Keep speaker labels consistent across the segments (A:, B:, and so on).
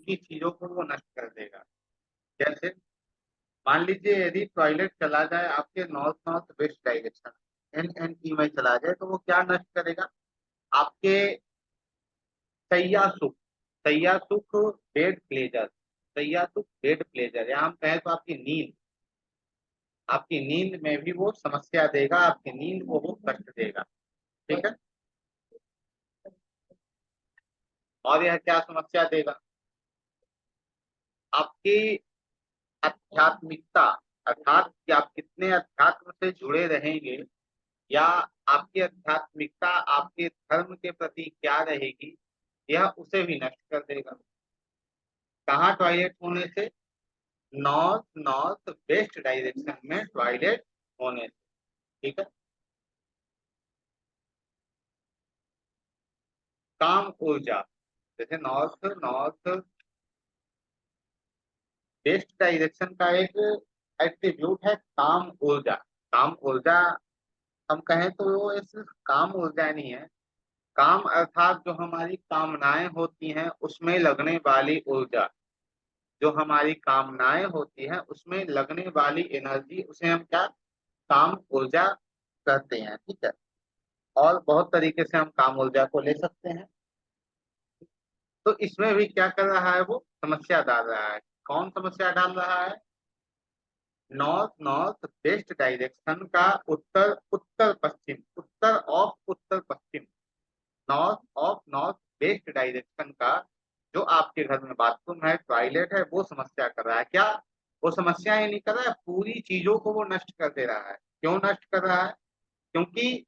A: की चीजों को वो नष्ट कर देगा। जैसे मान लीजिए यदि टॉयलेट चला जाए आपके नॉर्थ नॉर्थ वेस्ट डायरेक्शन एन में चला जाए, तो वो क्या नष्ट करेगा? आपके सैया सुख, सैया सुख बेड प्लेजर, सैया सुख बेड प्लेजर, या हम कहें तो आपकी नींद, आपकी नींद में भी वो समस्या देगा, आपकी नींद को वो कष्ट देगा। ठीक है। और यह क्या समस्या देगा? आपकी आध्यात्मिकता, अर्थात कि आप कितने अध्यात्म से जुड़े रहेंगे, या आपकी आध्यात्मिकता आपके धर्म के प्रति क्या रहेगी, यह उसे भी नष्ट कर देगा। कहाँ टॉयलेट होने से? नॉर्थ नॉर्थ वेस्ट डायरेक्शन में टॉयलेट होने से। ठीक है। काम ऊर्जा, जैसे नॉर्थ नॉर्थ वेस्ट डायरेक्शन का एक एट्रीब्यूट है काम ऊर्जा। काम ऊर्जा हम कहें तो वो सिर्फ काम ऊर्जा नहीं है, काम अर्थात जो हमारी कामनाएं होती हैं उसमें लगने वाली ऊर्जा, जो हमारी कामनाएं होती हैं उसमें लगने वाली एनर्जी, उसे हम क्या, काम ऊर्जा कहते हैं। ठीक है। और बहुत तरीके से हम काम ऊर्जा को ले सकते हैं। तो इसमें भी क्या कर रहा है, वो समस्या डाल रहा है। कौन समस्या डाल रहा है? नॉर्थ नॉर्थ वेस्ट डायरेक्शन का उत्तर उत्तर पश्चिम, उत्तर ऑफ उत्तर पश्चिम, north of north west direction का जो आपके घर में बाथरूम है, टॉयलेट है, वो समस्या कर रहा है। क्या वो समस्या ही नहीं कर रहा है, पूरी चीजों को वो नष्ट कर दे रहा है। क्यों नष्ट कर रहा है? क्योंकि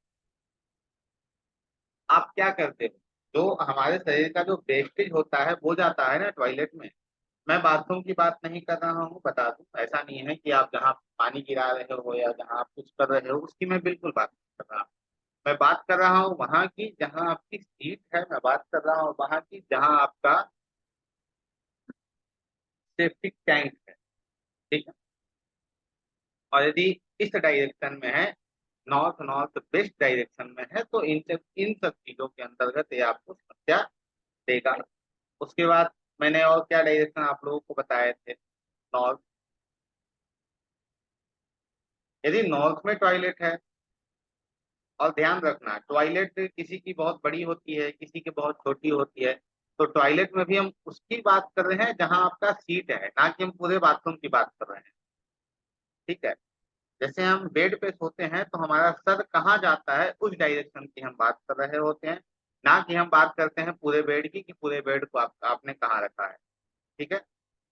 A: आप क्या करते हो, जो हमारे शरीर का जो वेस्टेज होता है वो जाता है ना टॉयलेट में। मैं बाथरूम की बात नहीं कर रहा हूँ, बता दूं, ऐसा नहीं है कि आप जहाँ पानी गिरा रहे हो या जहाँ आप कुछ कर रहे हो उसकी मैं बिल्कुल बात नहीं कर रहा हूँ। मैं बात कर रहा हूँ वहां की जहाँ आपकी सीट है, मैं बात कर रहा हूँ वहां की जहाँ आपका सेप्टिक टैंक है। ठीक है। और यदि इस डायरेक्शन में है, नॉर्थ नॉर्थ वेस्ट डायरेक्शन में है, तो इन सब चीजों के अंतर्गत ये आपको समस्या देगा। उसके बाद मैंने और क्या डायरेक्शन आप लोगों को बताए थे? नॉर्थ, यदि नॉर्थ में टॉयलेट है, और ध्यान रखना टॉयलेट किसी की बहुत बड़ी होती है, किसी की बहुत छोटी होती है, तो टॉयलेट में भी हम उसकी बात कर रहे हैं जहां आपका सीट है, ना कि हम पूरे बाथरूम की बात कर रहे हैं। ठीक है। जैसे हम बेड पे सोते हैं तो हमारा सर कहाँ जाता है, उस डायरेक्शन की हम बात कर रहे होते हैं, ना कि हम बात करते हैं पूरे बेड की कि पूरे बेड को आपने कहाँ रखा है। ठीक है।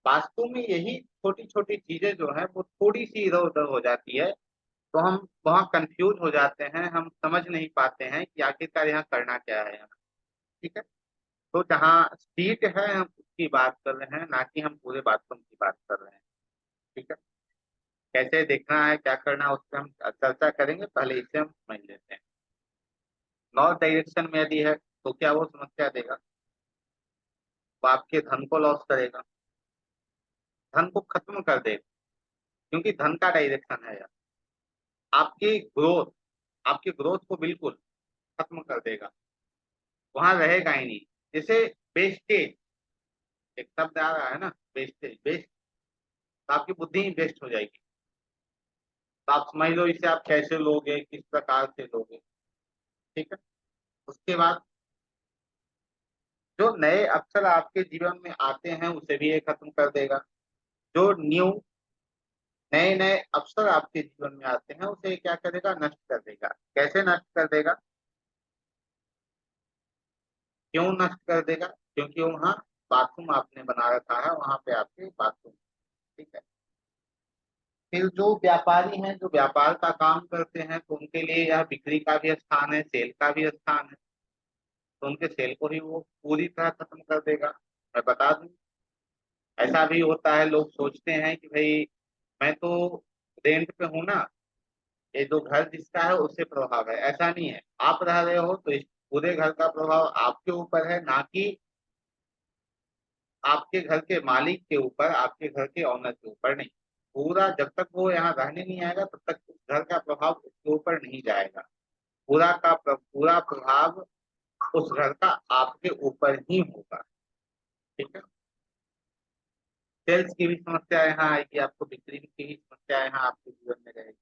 A: वास्तु में यही छोटी छोटी चीजें जो है वो थोड़ी सी इधर उधर हो जाती है, तो हम वहाँ कंफ्यूज हो जाते हैं, हम समझ नहीं पाते हैं कि आखिरकार यहाँ करना क्या है यहाँ। ठीक है। तो जहाँ सीट है हम उसकी बात कर रहे हैं, ना कि हम पूरे बाथरूम की बात कर रहे हैं। ठीक है। कैसे देखना है, क्या करना है, उस पर हम चर्चा करेंगे, पहले इसे हम समझ लेते हैं। नॉर्थ डायरेक्शन में यदि है तो क्या वो समस्या देगा? वो आपके धन को लॉस करेगा, धन को खत्म कर देगा, क्योंकि धन का डायरेक्शन है यार। आपकी ग्रोथ, आपकी ग्रोथ को बिल्कुल खत्म कर देगा, वहां रहेगा ही नहीं। जैसे वेस्टेज, एक शब्द आ रहा है ना, वेस्टेज, वेस्ट, तो आपकी बुद्धि ही वेस्ट हो जाएगी। तो आप समझ लो इसे आप कैसे लोगे, किस प्रकार से लोगे। ठीक है। उसके बाद जो नए अक्षर आपके जीवन में आते हैं उसे भी ये खत्म कर देगा। जो न्यू नए नए अवसर आपके जीवन में आते हैं उसे क्या करेगा, नष्ट कर देगा। कैसे नष्ट कर देगा? क्यों नष्ट कर देगा? क्योंकि वहाँ बाथरूम आपने बना रखा है, वहां पे आपके बाथरूम। ठीक है। फिर जो व्यापारी हैं, जो व्यापार का काम करते हैं, तो उनके लिए यह बिक्री का भी स्थान है, सेल का भी स्थान है, तो उनके सेल को ही वो पूरी तरह खत्म कर देगा। मैं बता दूं, ऐसा भी होता है, लोग सोचते हैं कि भाई मैं तो रेंट पे हूं ना, ये जो घर जिसका है उससे प्रभाव है। ऐसा नहीं है, आप रह रहे हो तो इस पूरे घर का प्रभाव आपके ऊपर है, ना कि आपके घर के मालिक के ऊपर, आपके घर के ऑनर के ऊपर नहीं। पूरा जब तक वो यहाँ रहने नहीं आएगा तब तक उस घर का प्रभाव उसके ऊपर नहीं जाएगा। पूरा प्रभाव उस घर का आपके ऊपर ही होगा। ठीक है। सेल्स की भी समस्या यहाँ आएगी, आपको बिक्री की भी समस्या यहाँ आपके जीवन में रहेगी।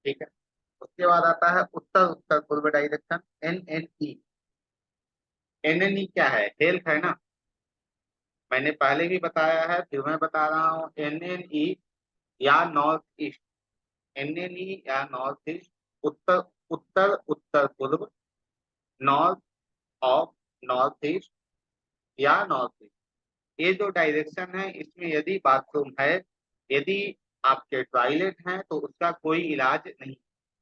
A: ठीक है। उसके बाद आता है उत्तर उत्तर पूर्व डायरेक्शन, NNE। NNE क्या है? हेल्थ है ना। मैंने पहले भी बताया है, फिर मैं बता रहा हूँ, NNE या नॉर्थ ईस्ट। NNE या नॉर्थ ईस्ट, उत्तर उत्तर उत्तर पूर्व, नॉर्थ ऑफ नॉर्थ ईस्ट या नॉर्थ ईस्ट। ये जो डायरेक्शन है, इसमें यदि बाथरूम है, यदि आपके टॉयलेट हैं, तो उसका कोई इलाज नहीं,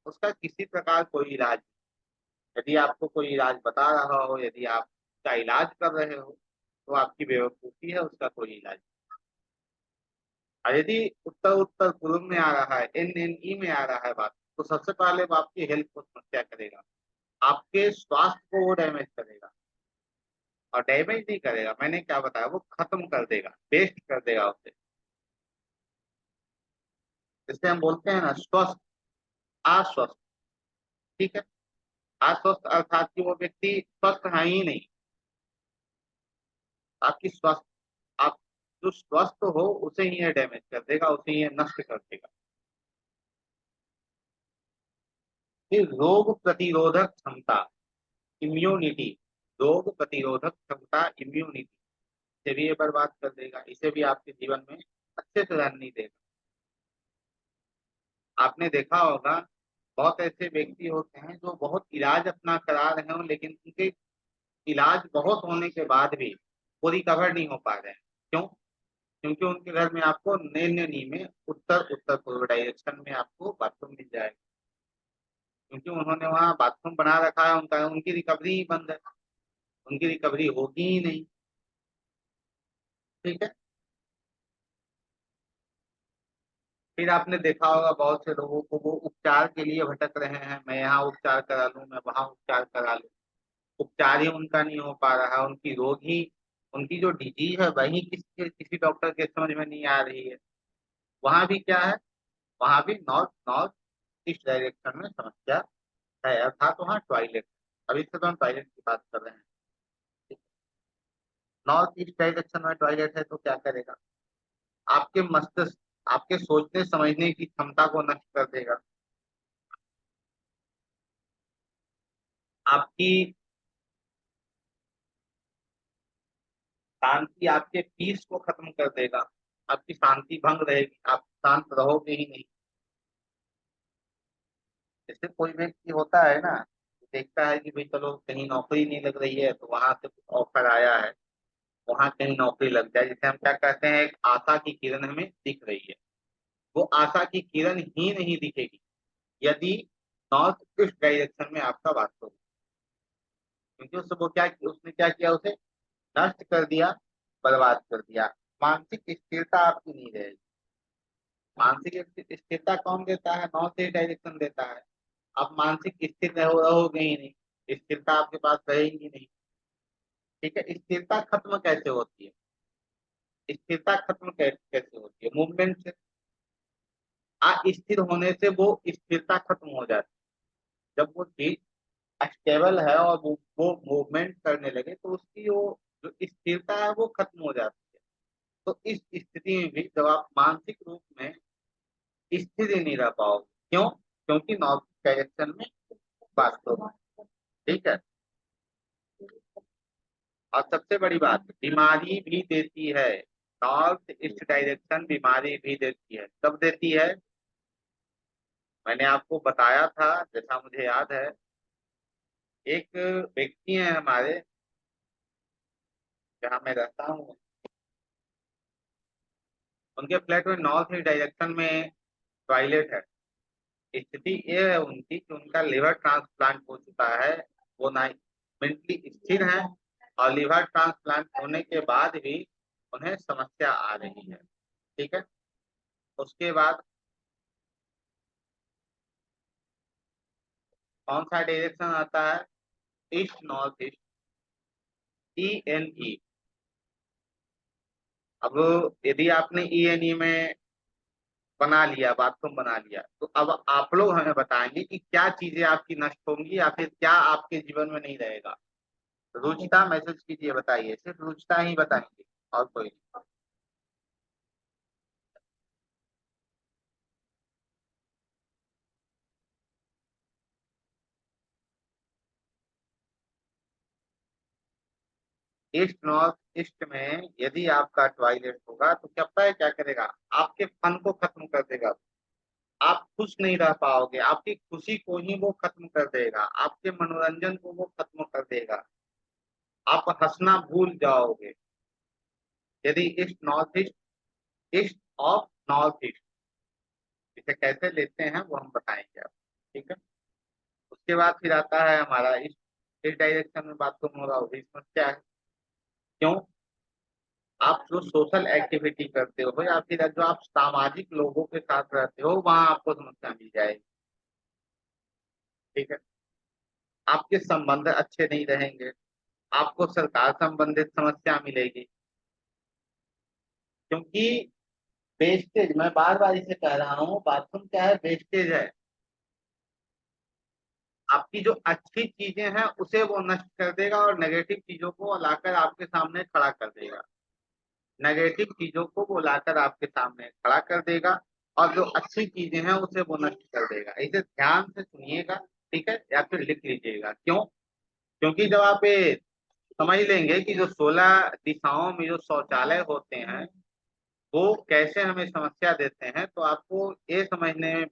A: उसका किसी प्रकार कोई इलाज नहीं। यदि आपको कोई इलाज बता रहा हो, यदि आप उसका इलाज कर रहे हो, तो आपकी बेवकूफ़ी है, उसका कोई इलाज नहीं। और यदि उत्तर उत्तर पूर्व में आ रहा है, NNE में आ रहा है बात, तो सबसे पहले वो आपकी हेल्थ को समस्या करेगा, आपके स्वास्थ्य को वो डैमेज करेगा। और डैमेज नहीं करेगा, मैंने क्या बताया, वो खत्म कर देगा, वेस्ट कर देगा उसे। जिससे हम बोलते हैं ना स्वस्थ, अस्वस्थ। ठीक है। अस्वस्थ अर्थात कि वो व्यक्ति स्वस्थ है ही नहीं। आपकी स्वस्थ, आप जो स्वस्थ हो उसे ही ये डैमेज कर देगा, उसे ही ये नष्ट कर देगा। फिर रोग प्रतिरोधक क्षमता, इम्यूनिटी, रोग प्रतिरोधक क्षमता, इम्यूनिटी, इसे भी ये बर्बाद कर देगा, इसे भी आपके जीवन में अच्छे से रहने नहीं देगा। आपने देखा होगा, बहुत ऐसे व्यक्ति होते हैं जो बहुत इलाज अपना करा रहे हो, लेकिन उनके इलाज बहुत होने के बाद भी वो रिकवर नहीं हो पा रहे हैं। क्यों? क्योंकि उनके घर में आपको NNE में उत्तर उत्तर पूर्व डायरेक्शन में आपको बाथरूम मिल जाएगा, क्योंकि उन्होंने वहाँ बाथरूम बना रखा है, उनका उनकी रिकवरी ही बंद है, उनकी रिकवरी होगी ही नहीं। ठीक है। फिर आपने देखा होगा बहुत से लोगों को वो उपचार के लिए भटक रहे हैं, मैं यहाँ उपचार करा लूँ, मैं वहाँ उपचार करा लूँ, उपचार ही उनका नहीं हो पा रहा है, उनकी रोग ही, उनकी जो डिजीज है वही किसी किसी डॉक्टर के समझ में नहीं आ रही है। वहां भी क्या है, वहां भी नॉर्थ नॉर्थ ईस्ट डायरेक्शन में समस्या है, अर्थात वहाँ टॉयलेट। अभी से तो हम टॉयलेट की बात कर रहे हैं। नॉर्थ ईस्ट डायरेक्शन में टॉयलेट है तो क्या करेगा, आपके मस्तिष्क, आपके सोचने समझने की क्षमता को नष्ट कर देगा, आपकी शांति, आपके पीस को खत्म कर देगा, आपकी शांति भंग रहेगी, आप शांत रहोगे ही नहीं। जैसे कोई व्यक्ति होता है ना, देखता है कि भाई चलो कहीं नौकरी नहीं लग रही है, तो वहां से कुछ ऑफर आया है, वहां कहीं नौकरी लग जाए, जिसे हम क्या कहते हैं, एक आशा की किरण हमें दिख रही है। वो आशा की किरण ही नहीं दिखेगी यदि नॉर्थ ईस्ट डायरेक्शन में आपका वास्तव, क्योंकि उससे वो क्या, उसने क्या किया, उसे नष्ट कर दिया, बर्बाद कर दिया। मानसिक स्थिरता आपकी नहीं रहेगी। मानसिक स्थिरता कौन देता है? नॉर्थ ईस्ट डायरेक्शन देता है। आप मानसिक स्थिर रहोगे ही नहीं, स्थिरता आपके पास रहेगी नहीं। ठीक है। स्थिरता खत्म कैसे होती है? स्थिरता खत्म कैसे होती है? मूवमेंट से। अस्थिर होने से वो स्थिरता खत्म हो जाती है। जब वो चीज स्टेबल है और वो मूवमेंट करने लगे, तो उसकी वो जो स्थिरता है वो खत्म हो जाती है। तो इस स्थिति में भी जब आप मानसिक रूप में स्थिर ही नहीं रह पाओगे। क्यों? क्योंकि नॉर्थ डायरेक्शन में वास्तव में। ठीक है। और सबसे बड़ी बात, बीमारी भी देती है। नॉर्थ ईस्ट डायरेक्शन बीमारी भी देती है। कब देती है? मैंने आपको बताया था, जैसा मुझे याद है, एक व्यक्ति है हमारे, जहाँ मैं रहता हूँ, उनके फ्लैट में नॉर्थ ईस्ट डायरेक्शन में टॉयलेट है। स्थिति ये है उनकी कि उनका लिवर ट्रांसप्लांट हो चुका है, वो ना मेंटली स्थिर है, और लिवर ट्रांसप्लांट होने के बाद भी उन्हें समस्या आ रही है। ठीक है। उसके बाद कौन सा डायरेक्शन आता है? East north east, ENE। अब यदि आपने ENE में बना लिया, बाथरूम बना लिया, तो अब आप लोग हमें बताएंगे कि क्या चीजें आपकी नष्ट होंगी या फिर क्या आपके जीवन में नहीं रहेगा। रुचिता मैसेज कीजिए, बताइए, सिर्फ रुचिता ही बताएंगे और कोई नहीं। ईस्ट नॉर्थ ईस्ट में यदि आपका टॉयलेट होगा तो क्या पता है क्या करेगा, आपके फन को खत्म कर देगा। आप खुश नहीं रह पाओगे, आपकी खुशी को ही वो खत्म कर देगा, आपके मनोरंजन को वो खत्म कर देगा, आप हंसना भूल जाओगे। यदि east north east, east of north east, इसे कैसे लेते हैं वो हम बताएंगे आपको, ठीक है। उसके बाद फिर आता है हमारा इस डायरेक्शन में बात तो होगा, वही समस्या है। क्यों? आप जो सोशल एक्टिविटी करते हो या फिर जो आप सामाजिक लोगों के साथ रहते हो, वहां आपको समस्या मिल जाएगी, ठीक है। आपके संबंध अच्छे नहीं रहेंगे, आपको सरकार संबंधित समस्या मिलेगी। क्योंकि वेस्टेज, मैं बार बार इसे कह रहा हूँ, बाथरूम क्या है, वेस्टेज है। आपकी जो अच्छी चीजें हैं उसे वो नष्ट कर देगा और नेगेटिव चीजों को लाकर आपके सामने खड़ा कर देगा। नेगेटिव चीजों को वो लाकर आपके सामने खड़ा कर देगा और जो अच्छी चीजें हैं उसे वो नष्ट कर देगा। इसे ध्यान से सुनिएगा, ठीक है, या फिर लिख लीजिएगा। क्यों? क्योंकि जब आप ये समझ लेंगे कि जो 16 दिशाओं में जो शौचालय होते हैं वो कैसे हमें समस्या देते हैं, तो आपको ये समझने में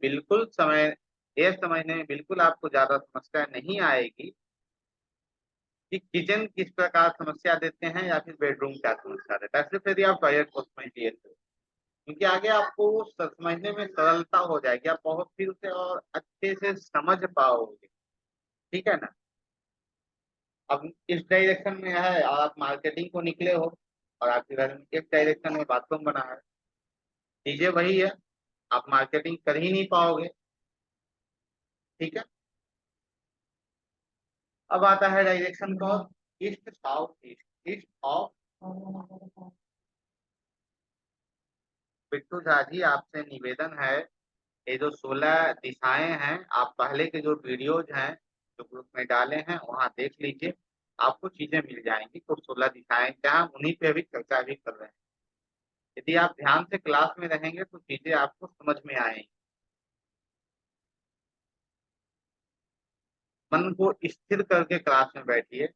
A: बिल्कुल आपको ज्यादा समस्या नहीं आएगी कि किचन किस प्रकार समस्या देते हैं या फिर बेडरूम क्या समस्या देता है, सिर्फ यदि आप टॉयलेट को समझ लिए तो। क्योंकि आगे आपको वो समझने में सरलता हो जाएगी, आप बहुत फिर उसे और अच्छे से समझ पाओगे, ठीक है ना। अब इस डायरेक्शन में है और आप मार्केटिंग को निकले हो और आपके घर में इस डायरेक्शन में बाथरूम बना है, चीजें वही है, आप मार्केटिंग कर ही नहीं पाओगे, ठीक है। अब आता है डायरेक्शन का east south east, east of. Bittu Jha ji, आपसे निवेदन है, ये जो 16 दिशाएं हैं, आप पहले के जो वीडियोज हैं जो ग्रुप में डाले हैं वहां देख लीजिए, आपको चीजें मिल जाएंगी। तो 16 दिशाएं क्या हम उन्हीं पे अभी चर्चा भी कर रहे हैं। यदि आप ध्यान से क्लास में रहेंगे तो चीजें आपको समझ में आएंगी। मन को स्थिर करके क्लास में बैठिए।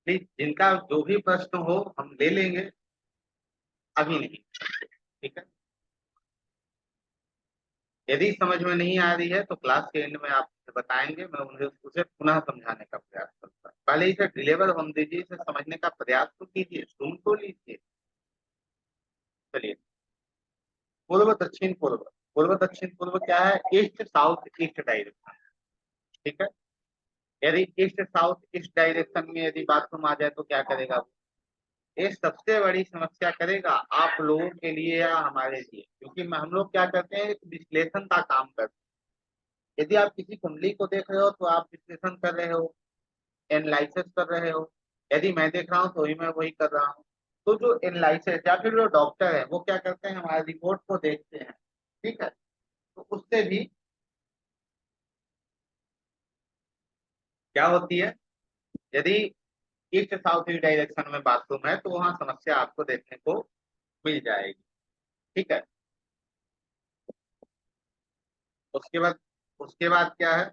A: प्लीज, जिनका जो भी प्रश्न हो हम ले लेंगे, अभी नहीं, ठीक है। यदि समझ में नहीं आ रही है तो क्लास के एंड में आप बताएंगे, मैं उन्हें उसे पुनः समझाने का प्रयास करूंगा। पहले इसे डिलीवर होने दीजिए, इसे समझने का प्रयास तो कीजिए, सुन तो लीजिए। चलिए, पूर्व दक्षिण पूर्व, पूर्व दक्षिण पूर्व क्या है, ईस्ट साउथ ईस्ट डायरेक्शन, ठीक है। यदि ईस्ट साउथ ईस्ट डायरेक्शन में यदि बाथरूम आ जाए तो क्या करेगा वो? ये सबसे बड़ी समस्या करेगा आप लोगों के लिए या हमारे लिए, क्योंकि हम लोग क्या करते हैं, विश्लेषण का काम करते हैं। यदि आप किसी कुंडली को देख रहे हो तो आप विश्लेषण कर रहे हो, एनालिसिस कर रहे हो। यदि मैं देख रहा हूँ तो ही मैं वही कर रहा हूँ। तो जो एनालिसिस या फिर जो डॉक्टर है वो क्या करते हैं, हमारी रिपोर्ट को देखते हैं, ठीक है। तो उससे भी क्या होती है, यदि ईस्ट साउथ ईस्ट डायरेक्शन में बाथरूम है तो वहां समस्या आपको देखने को मिल जाएगी, ठीक है। उसके बाद उसके बाद क्या है,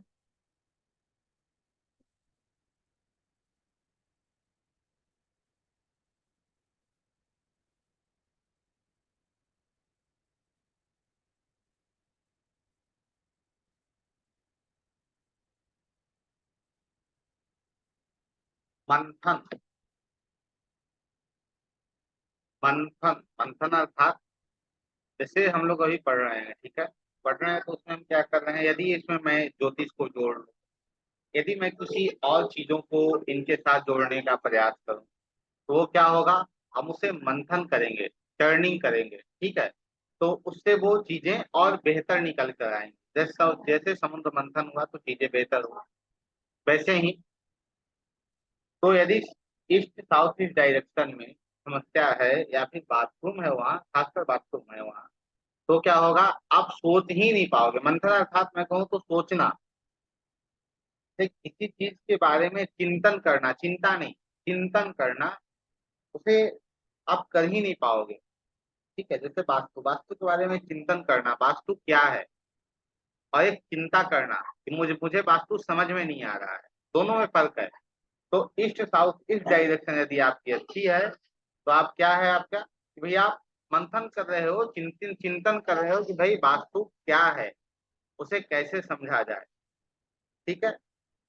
A: मंथन। मंथन मंथन अर्थात जैसे हम लोग अभी पढ़ रहे हैं, ठीक है, पढ़ रहे हैं तो उसमें हम क्या कर रहे हैं, यदि इसमें मैं ज्योतिष को जोड़ लूं, यदि मैं किसी और चीजों को इनके साथ जोड़ने का प्रयास करूं तो वो क्या होगा, हम उसे मंथन करेंगे, टर्निंग करेंगे, ठीक है। तो उससे वो चीजें और बेहतर निकल कर आएंगी। जैसे जैसे समुद्र मंथन हुआ तो चीजें बेहतर हुआ, वैसे ही। तो यदि ईस्ट साउथ ईस्ट डायरेक्शन में समस्या है या फिर बाथरूम है वहाँ, खासकर बाथरूम है वहाँ, तो क्या होगा, आप सोच ही नहीं पाओगे। मंथन अर्थात मैं कहूँ तो सोचना, किसी चीज के बारे में चिंतन करना, चिंता नहीं, चिंतन करना, उसे आप कर ही नहीं पाओगे, ठीक है। जैसे वास्तु, वास्तु के बारे में चिंतन करना, वास्तु क्या है, और एक चिंता करना कि मुझे मुझे वास्तु समझ में नहीं आ रहा है, दोनों में फर्क है। तो ईस्ट साउथ ईस्ट डायरेक्शन यदि आपकी अच्छी है तो आप क्या है आपका कि भाई आप मंथन कर रहे हो, चिंतन चिंतन कर रहे हो कि भाई वास्तु क्या है, उसे कैसे समझा जाए। ठीक है।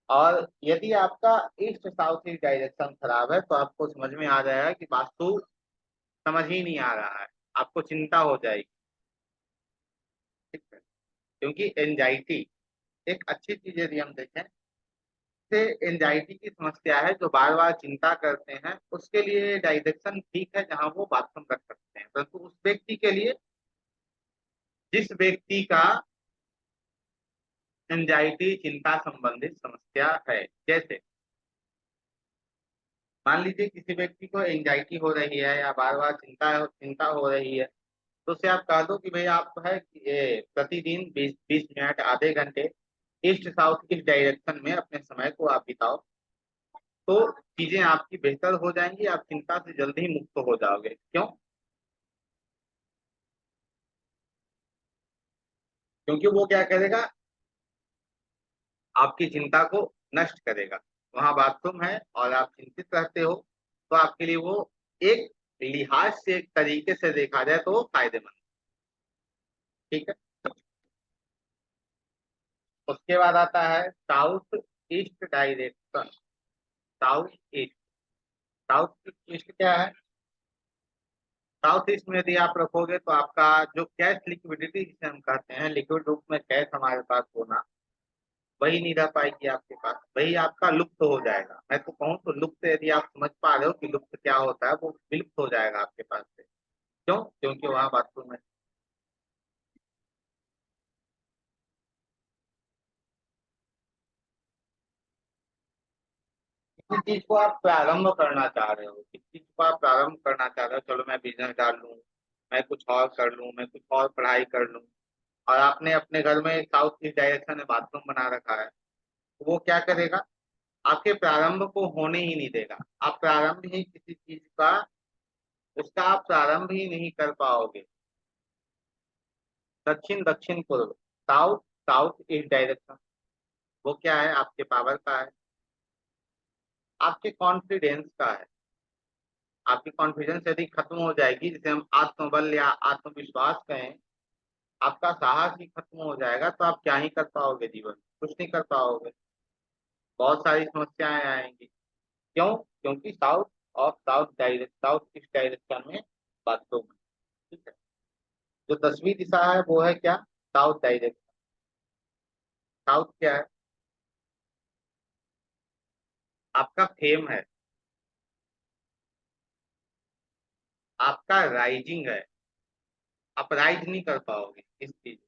A: और यदि आपका ईस्ट साउथ ईस्ट डायरेक्शन खराब है तो आपको समझ में आ जाएगा कि वास्तु समझ ही नहीं आ रहा है, आपको चिंता हो जाएगी। ठीक है। क्योंकि एंजाइटी एक अच्छी चीज यदि हम देखें, से एंजाइटी की समस्या है, जो बार बार चिंता करते हैं उसके लिए डायरेक्शन ठीक है जहां वो बाथरूम रख सकते हैं, परंतु उस व्यक्ति के लिए जिस व्यक्ति का एंजाइटी चिंता संबंधित समस्या है। जैसे मान लीजिए किसी व्यक्ति को एंजाइटी हो रही है या बार बार चिंता चिंता हो रही है, तो उसे आप कह दो कि भाई आप है कि ये प्रतिदिन 20-20 मिनट आधे घंटे ईस्ट साउथ ईस्ट डायरेक्शन में अपने समय को आप बिताओ, तो चीजें आपकी बेहतर हो जाएंगी, आप चिंता से जल्दी ही मुक्त हो जाओगे। क्यों? क्योंकि वो क्या करेगा, आपकी चिंता को नष्ट करेगा। वहां बाथरूम है और आप चिंतित रहते हो, तो आपके लिए वो एक लिहाज से एक तरीके से देखा जाए तो वो फायदेमंद। ठीक है। उसके बाद आता है south east direction. South east, south east क्या है? साउथ ईस्ट में यदि आप रखोगे तो आपका जो कैश लिक्विडिटी जिसे हम कहते हैं, लिक्विड रूप में कैश हमारे पास होना, वही नहीं रह पाएगी आपके पास, वही आपका लुप्त हो जाएगा। मैं तो कहूँ तो लुप्त, यदि आप समझ पा रहे हो कि लुप्त क्या होता है, वो विलुप्त हो जाएगा आपके पास से। क्यों? क्योंकि वहां बाथरूम है। किसी चीज को आप प्रारंभ करना चाह रहे हो, किसी चीज को आप प्रारंभ करना चाह रहे हो, चलो मैं बिजनेस डाल लूं, मैं कुछ और कर लूं, मैं कुछ और पढ़ाई कर लूं, और आपने अपने घर में साउथ ईस्ट डायरेक्शन में बाथरूम बना रखा है, तो वो क्या करेगा, आपके प्रारंभ को होने ही नहीं देगा। आप प्रारंभ ही किसी चीज का, उसका आप प्रारंभ ही नहीं कर पाओगे। दक्षिण दक्षिण पूर्व, साउथ साउथ ईस्ट डायरेक्शन, वो क्या है, आपके पावर का है, आपके कॉन्फिडेंस का है। आपकी कॉन्फिडेंस यदि खत्म हो जाएगी, जिसे हम आत्मबल या आत्मविश्वास कहें, आपका साहस ही खत्म हो जाएगा, तो आप क्या ही कर पाओगे जीवन में? कुछ नहीं कर पाओगे, बहुत सारी समस्याएं आएंगी। क्यों? क्योंकि साउथ और साउथ ईस्ट डायरेक्शन में बातों में। ठीक है। जो 10वीं दिशा है वो है क्या? South direction. साउथ क्या है? आपका फेम है, आपका राइजिंग है। आप राइज नहीं कर पाओगे इस चीज,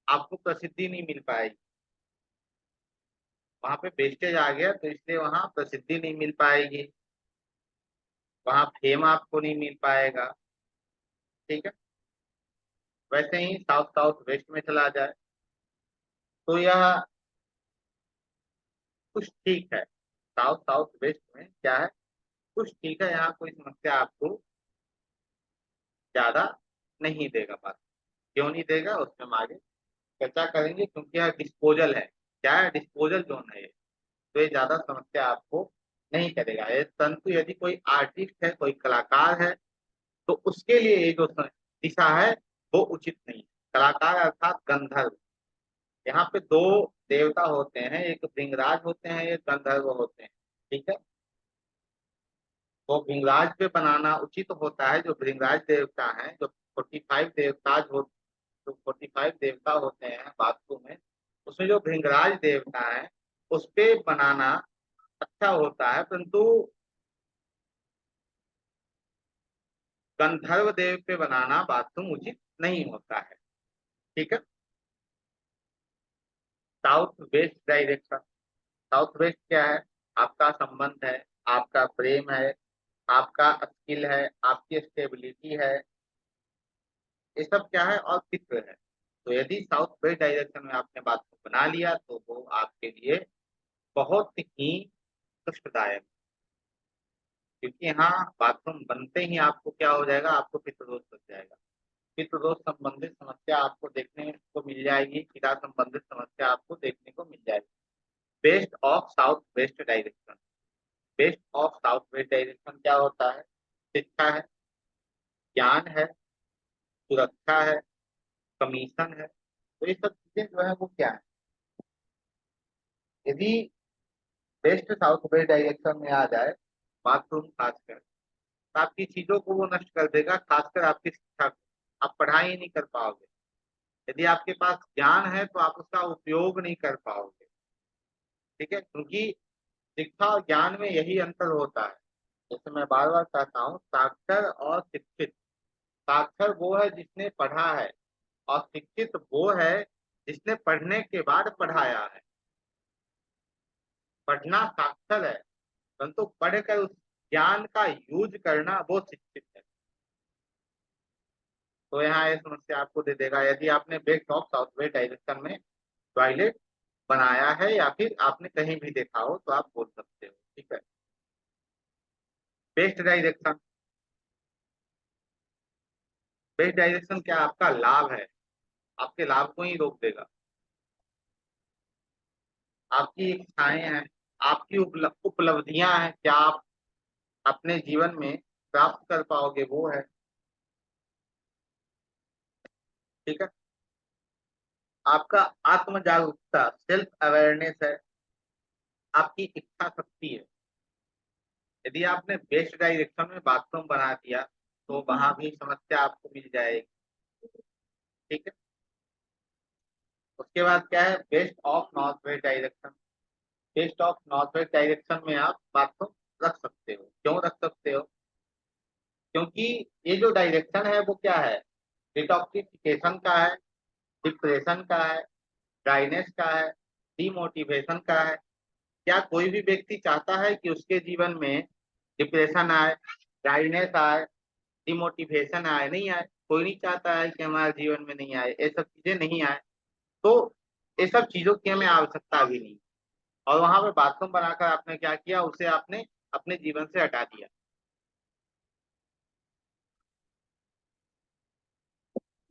A: आपको प्रसिद्धि नहीं मिल पाएगी। वहां पे वेस्टेज आ गया तो इसलिए वहां प्रसिद्धि नहीं मिल पाएगी, वहां फेम आपको नहीं मिल पाएगा। ठीक है। वैसे ही साउथ साउथ वेस्ट में चला जाए तो यह कुछ ठीक है। साउथ साउथ वेस्ट में क्या है, कुछ ठीक है, यहाँ कोई समस्या आपको ज्यादा नहीं देगा। बात क्यों नहीं देगा उसमें हम आगे चर्चा करेंगे, क्योंकि यह डिस्पोजल है। क्या है? डिस्पोजल जोन है ये, तो ये ज्यादा समस्या आपको नहीं करेगा ये। परंतु यदि कोई आर्टिस्ट है, कोई कलाकार है, तो उसके लिए ये जो दिशा है वो उचित नहीं है। कलाकार अर्थात गंधर्व, यहाँ पे दो देवता होते हैं, एक भृंगराज होते हैं, एक गंधर्व होते हैं। ठीक है। तो भृंगराज पे बनाना उचित होता है। जो भृंगराज देवता हैं, जो 45 देवता होते हैं वास्तु में, उसमें जो भृंगराज देवता है उस पे बनाना अच्छा होता है, परंतु गंधर्व देव पे बनाना वास्तु उचित नहीं होता है। ठीक है। South west direction, south west क्या है? आपका संबंध है, आपका प्रेम है, आपका स्किल है, आपकी स्टेबिलिटी है, ये सब क्या है, और चित्र है। तो यदि साउथ वेस्ट डायरेक्शन में आपने बाथरूम बना लिया तो वो आपके लिए बहुत ही कष्टदायक, क्योंकि यहाँ बाथरूम बनते ही आपको क्या हो जाएगा, आपको पित्त दोष लग जाएगा। पित्त दोष संबंधित समस्या आपको देखने को मिल जाएगी, पीड़ा संबंधित समस्या आपको देखने को मिल जाएगी। West of south west direction, west of south west direction क्या होता है? शिक्षा है, ज्ञान है, सुरक्षा है, कमीशन है। तो ये सब चीजें जो है वो क्या है? यदि वेस्ट साउथ वेस्ट डायरेक्शन में आ जाए बाथरूम खासकर, तो आपकी चीजों को वो नष्ट कर देगा, खासकर आपकी शिक्षा को। आप पढ़ाई ही नहीं कर पाओगे। यदि आपके पास ज्ञान है तो आप उसका उपयोग नहीं कर पाओगे। ठीक है, क्योंकि शिक्षा और ज्ञान में यही अंतर होता है। जैसे मैं बार बार कहता हूँ, साक्षर और शिक्षित। साक्षर वो है जिसने पढ़ा है, और शिक्षित वो है जिसने पढ़ने के बाद पढ़ाया है। पढ़ना साक्षर है, परंतु पढ़कर उस ज्ञान का यूज करना वो शिक्षित है। तो यहाँ ये समस्या आपको दे देगा। यदि आपने west of south west direction में टॉयलेट बनाया है या फिर आपने कहीं भी देखा हो तो आप बोल सकते हो। ठीक है। वेस्ट डायरेक्शन, वेस्ट डायरेक्शन क्या आपका लाभ है? आपके लाभ को ही रोक देगा। आपकी इच्छाएं हैं, आपकी उपलब्धियां हैं, क्या आप अपने जीवन में प्राप्त कर पाओगे, वो है। ठीक है। आपका आत्म जागरूकता, सेल्फ अवेयरनेस है, आपकी इच्छा शक्ति है। यदि आपने वेस्ट डायरेक्शन में बाथरूम बना दिया तो वहां भी समस्या आपको मिल जाएगी। ठीक है। उसके बाद क्या है? West of north west direction. West of north west direction में आप बाथरूम रख सकते हो। क्यों रख सकते हो? क्योंकि ये जो डायरेक्शन है वो क्या है? डिटॉक्सिफिकेशन का है, डिप्रेशन का है, ड्राइनेस का है, डिमोटिवेशन का है। क्या कोई भी व्यक्ति चाहता है कि उसके जीवन में डिप्रेशन आए, ड्राइनेस आए, डिमोटिवेशन आए? नहीं आए। कोई नहीं चाहता है कि हमारे जीवन में नहीं आए, ये सब चीजें नहीं आए। तो ये सब चीजों की हमें आवश्यकता भी नहीं। और वहां पे बाथरूम बनाकर आपने क्या किया? उसे आपने अपने जीवन से हटा दिया।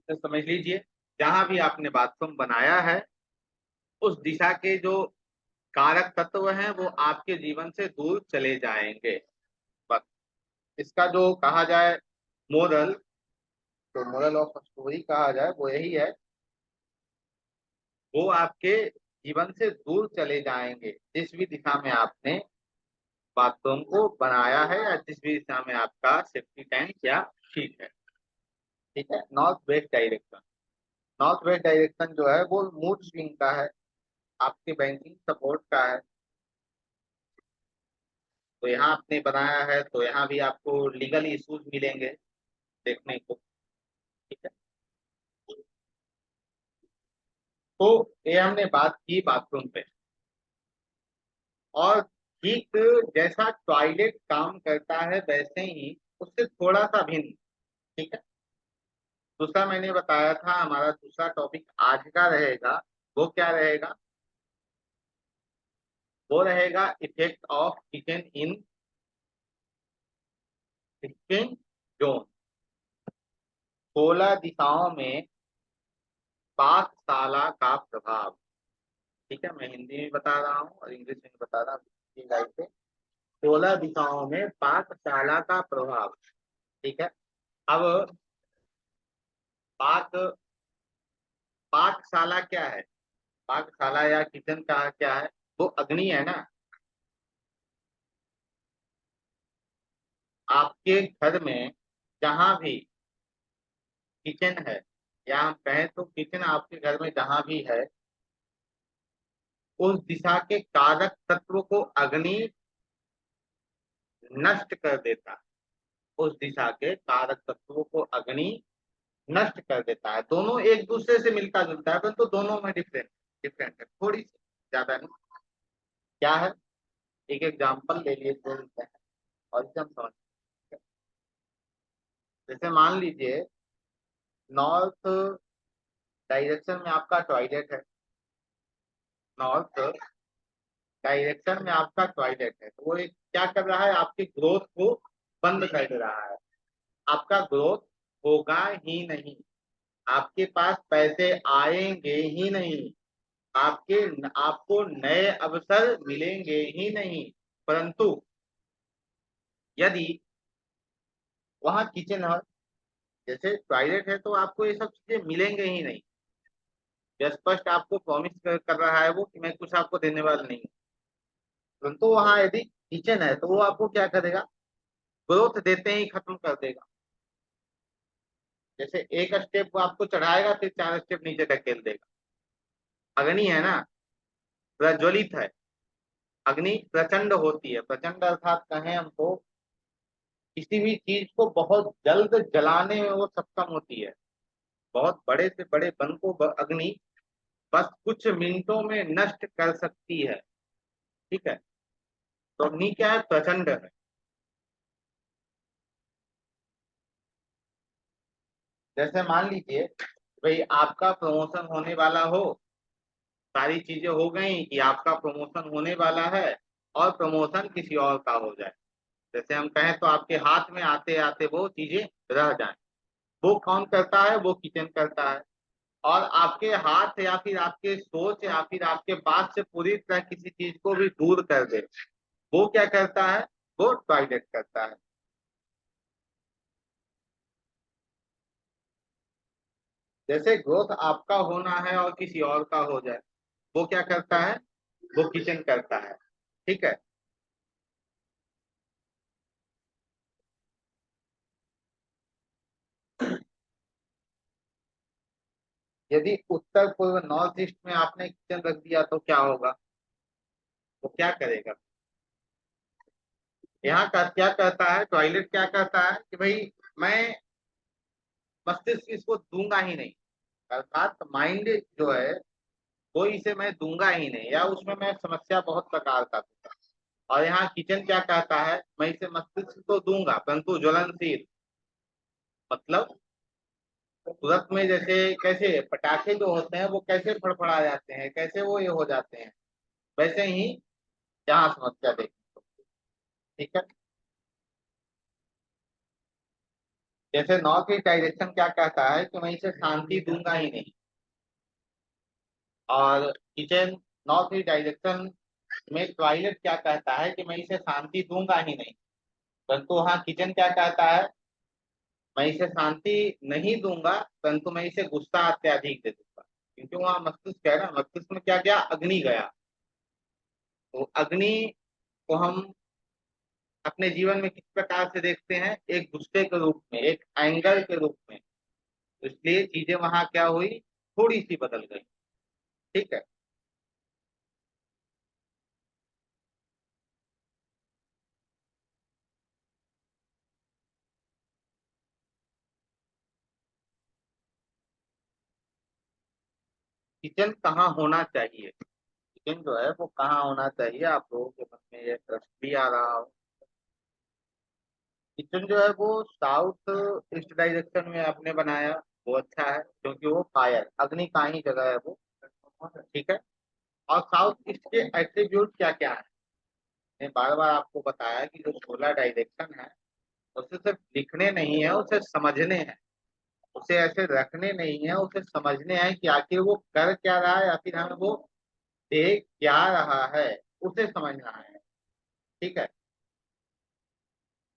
A: तो समझ लीजिए, जहां भी आपने बाथरूम बनाया है उस दिशा के जो कारक तत्व हैं वो आपके जीवन से दूर चले जाएंगे। बस इसका जो कहा जाए मोरल, तो मोरल ऑफ स्टोरी कहा जाए वो यही है, वो आपके जीवन से दूर चले जाएंगे जिस भी दिशा में आपने बाथरूम को बनाया है, या जिस भी दिशा में आपका सेफ्टी टैंक या शीट है। ठीक है। North west direction, north west direction जो है वो मूड स्विंग का है, आपके बैंकिंग सपोर्ट का है। तो यहाँ आपने बनाया है तो यहाँ भी आपको लीगल इश्यूज मिलेंगे देखने को। ठीक है। तो ये हमने बात की बाथरूम पे। और ठीक जैसा टॉयलेट काम करता है वैसे ही उससे थोड़ा सा भिन्न। ठीक है। दूसरा मैंने बताया था हमारा दूसरा टॉपिक आज का रहेगा, वो क्या रहेगा? वो रहेगा effect of kitchen in skin zone. 16 दिशाओं में पाकशाला का प्रभाव। ठीक है, मैं हिंदी में बता रहा हूँ और इंग्लिश में बता रहा हूँ लाइक से। 16 दिशाओं में पाकशाला का प्रभाव। ठीक है। अब पाक पाकशाला क्या है? पाकशाला या किचन का क्या है? वो अग्नि है ना। आपके घर में जहां भी किचन है, या हम कहें तो किचन आपके घर में जहां भी है, उस दिशा के कारक तत्व को अग्नि नष्ट कर देता है। उस दिशा के कारक तत्वों को अग्नि नष्ट कर देता है। दोनों एक दूसरे से मिलता जुलता है, परंतु दोनों में डिफरेंट डिफरेंट है, थोड़ी सी ज्यादा नहीं। क्या है? एक एग्जाम्पल ले लिए तो है और इसे हम समझ। जैसे मान लीजिए नॉर्थ डायरेक्शन में आपका टॉयलेट है, नॉर्थ डायरेक्शन में आपका टॉयलेट है, तो वो एक क्या कर रहा है? आपकी ग्रोथ को बंद कर दे रहा है। आपका ग्रोथ होगा ही नहीं। आपके पास पैसे आएंगे ही नहीं, आपके आपको नए अवसर मिलेंगे ही नहीं। परंतु यदि वहां किचन है, जैसे टॉयलेट है, तो आपको ये सब चीजें मिलेंगे ही नहीं। जो स्पष्ट आपको प्रॉमिस कर रहा है वो कि मैं कुछ आपको देने वाला नहीं हूँ। परंतु वहां यदि किचन है तो वो आपको क्या करेगा, ग्रोथ देते ही खत्म कर देगा। जैसे एक स्टेप वो आपको चढ़ाएगा, फिर 4 स्टेप नीचे ढकेल देगा। अग्नि है ना, प्रज्वलित है। अग्नि प्रचंड होती है, प्रचंड अर्थात कहें हमको, किसी भी चीज को बहुत जल्द जलाने में वो सक्षम होती है। बहुत बड़े से बड़े वन को अग्नि बस कुछ मिनटों में नष्ट कर सकती है। ठीक है, तो अग्नि क्या है, प्रचंड है। जैसे मान लीजिए भाई आपका प्रमोशन होने वाला हो, सारी चीजें हो गई कि आपका प्रमोशन होने वाला है, और प्रमोशन किसी और का हो जाए। जैसे हम कहें तो आपके हाथ में आते आते वो चीजें रह जाएं। वो कौन करता है, वो किचन करता है। और आपके हाथ या फिर आपके सोच या फिर आपके पास से पूरी तरह किसी चीज को भी दूर कर दे, वो क्या करता है, वो टॉयलेट करता है। जैसे ग्रोथ आपका होना है और किसी और का हो जाए, वो क्या करता है, वो किचन करता है। ठीक है। यदि उत्तर पूर्व नॉर्थ ईस्ट में आपने किचन रख दिया तो क्या होगा, वो क्या करेगा। यहाँ का क्या कहता है, टॉयलेट क्या कहता है कि भाई मैं मस्तिष्क इसको दूंगा ही नहीं, अर्थात माइंड जो है वो इसे मैं दूंगा ही नहीं, या उसमें मैं समस्या बहुत प्रकार का दूंगा। और यहाँ किचन क्या कहता है, मैं इसे मस्तिष्क तो दूंगा परंतु ज्वलनशील, मतलब तुरंत में, जैसे कैसे पटाखे जो होते हैं वो कैसे फड़फड़ा जाते हैं, कैसे वो ये हो जाते हैं, वैसे ही यहाँ समस्या देखी। ठीक है। जैसे नॉर्थ ईस्ट डायरेक्शन क्या कहता है कि मैं इसे शांति दूंगा ही नहीं, और किचन नॉर्थ ईस्ट डायरेक्शन में टॉयलेट क्या कहता है कि मैं इसे शांति दूंगा ही नहीं, परंतु वहाँ किचन क्या कहता है, मैं इसे शांति नहीं दूंगा परंतु मैं इसे गुस्सा अत्याधिक दे दूंगा। क्योंकि वहाँ मस्तिष्क है ना, मस्तिष्क में क्या गया, अग्नि गया। तो अग्नि को हम अपने जीवन में किस प्रकार से देखते हैं, एक गुस्से के रूप में, एक एंगर के रूप में। तो इसलिए चीजें वहां क्या हुई, थोड़ी सी बदल गई। ठीक है। किचन कहाँ होना चाहिए, किचन जो है वो कहाँ होना चाहिए, आप लोगों के मन में ये प्रश्न भी आ रहा हो। किचन जो है वो साउथ ईस्ट डायरेक्शन में आपने बनाया, वो अच्छा है, क्योंकि वो फायर अग्नि का ही जगह है वो। ठीक है। और साउथ ईस्ट के एट्रीब्यूट क्या क्या है, मैंने बार बार आपको बताया कि जो 16 डायरेक्शन है, उसे सिर्फ लिखने नहीं है, उसे समझने हैं। उसे ऐसे रखने नहीं है, उसे समझने हैं कि आखिर वो कर क्या रहा है, या फिर हमें वो देख क्या रहा है, उसे समझना है। ठीक है।